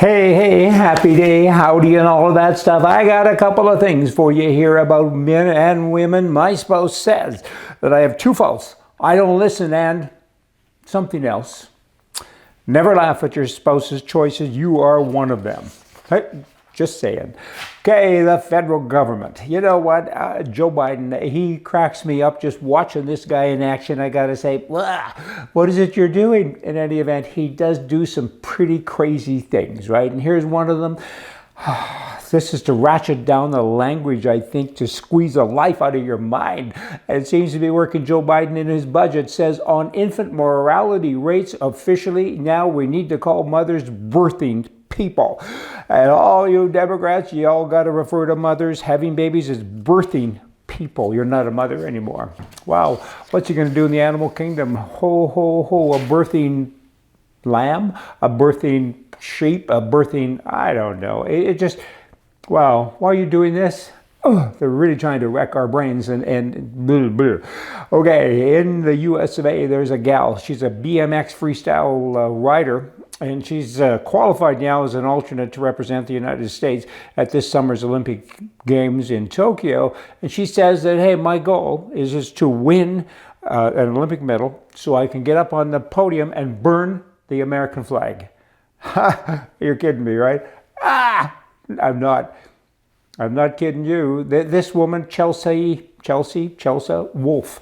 Hey, happy day, howdy, and all of that stuff. I got a couple of things for you here about men and women. My spouse says that I have two faults. I don't listen and something else. Never laugh at your spouse's choices. You are one of them. Hey, just saying. Okay, the federal government. You know what? Joe Biden, he cracks me up just watching this guy in action. I got to say, what is it you're doing? In any event, he does do some pretty crazy things, right? And here's one of them. This is to ratchet down the language, I think, to squeeze the life out of your mind. And it seems to be working. Joe Biden in his budget says on infant mortality rates, officially now we need to call mothers birthing people. And all you Democrats, you all got to refer to mothers having babies as birthing people. You're not a mother anymore. Wow, what's he going to do in the animal kingdom? Ho, ho, ho, a birthing lamb, a birthing sheep, a birthing, I don't know. It just, wow, why are you doing this? Oh, they're really trying to wreck our brains and blah, blah. Okay, in the US of A, there's a gal. She's a BMX freestyle rider, and she's qualified now as an alternate to represent the United States at this summer's Olympic Games in Tokyo. And she says that, hey, my goal is to win an Olympic medal so I can get up on the podium and burn the American flag. You're kidding me, right? I'm not kidding you. This woman, Chelsea Wolf,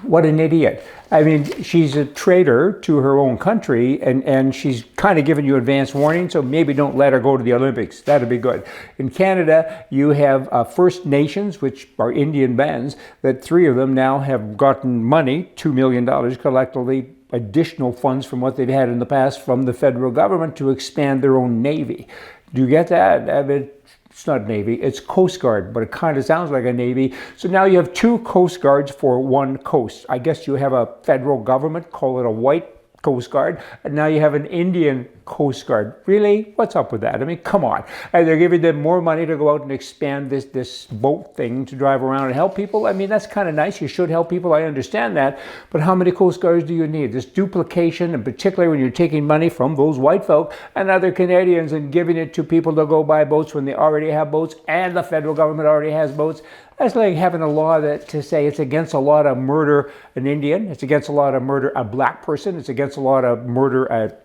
what an idiot. I mean, she's a traitor to her own country, and she's kind of giving you advance warning, so maybe don't let her go to the Olympics. That'd be good. In Canada, you have First Nations, which are Indian bands, that 3 of them now have gotten money, $2 million collectively, additional funds from what they've had in the past from the federal government to expand their own navy. Do you get that? I mean, it's not Navy, it's Coast Guard, but it kind of sounds like a Navy. So now you have 2 Coast Guards for one coast. I guess you have a federal government, call it a white Coast Guard, and now you have an Indian Coast Guard. Really? What's up with that? I mean, come on. And they're giving them more money to go out and expand this boat thing to drive around and help people. I mean, that's kind of nice. You should help people. I understand that. But how many Coast Guards do you need? This duplication, and particularly when you're taking money from those white folk and other Canadians and giving it to people to go buy boats when they already have boats and the federal government already has boats. That's like having a law that to say it's against a law to murder an Indian, it's against a law to murder a black person, it's against a law to murder a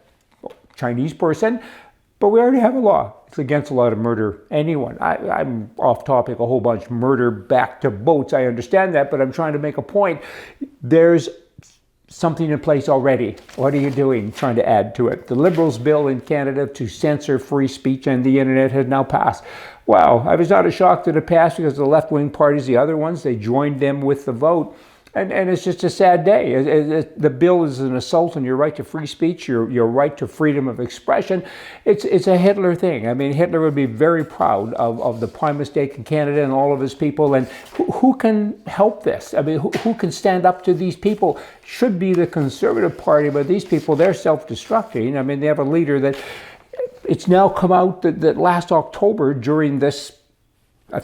Chinese person, but we already have a law. It's against a law to murder anyone. I'm off topic a whole bunch. Murder back to boats, I understand that, but I'm trying to make a point. There's something in place already. What are you doing trying to add to it? The Liberals' bill in Canada to censor free speech and the internet has now passed. Wow, I was not as shocked that it passed because the left-wing parties, the other ones, they joined them with the vote. And it's just a sad day. The bill is an assault on your right to free speech, your right to freedom of expression. It's a Hitler thing. I mean, Hitler would be very proud of the prime mistake in Canada and all of his people. And who can help this? I mean, who can stand up to these people? Should be the Conservative Party, but these people, they're self-destructing. I mean, they have a leader that it's now come out that last October during this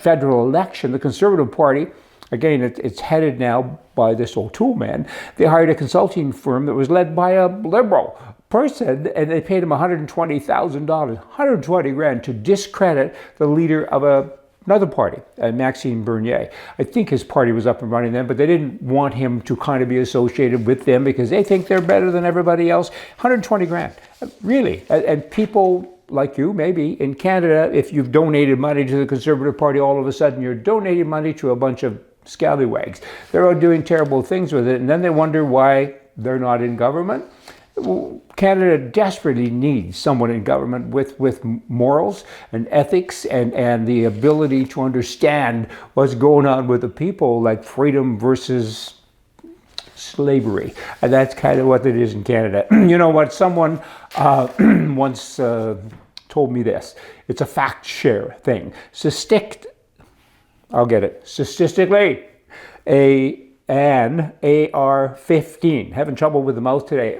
federal election, the Conservative Party, again, it's headed now by this O'Toole man. They hired a consulting firm that was led by a liberal person, and they paid him $120,000, $120,000 to discredit the leader of another party, Maxime Bernier. I think his party was up and running then, but they didn't want him to kind of be associated with them because they think they're better than everybody else. $120,000, really. And people like you, maybe in Canada, if you've donated money to the Conservative Party, all of a sudden you're donating money to a bunch of scallywags. They're all doing terrible things with it, and then they wonder why they're not in government. Canada desperately needs someone in government with morals and ethics and the ability to understand what's going on with the people, like freedom versus slavery. And that's kind of what it is in Canada. You know what? Someone once told me this. It's a fact share thing. I'll get it. Statistically, an AR-15. Having trouble with the mouth today.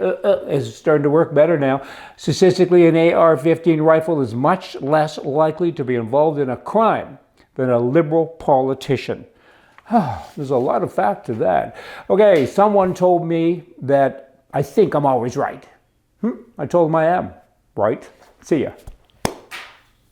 Is starting to work better now. Statistically, an AR-15 rifle is much less likely to be involved in a crime than a liberal politician. There's a lot of fact to that. Okay, someone told me that I think I'm always right. I told them I am. right? See ya.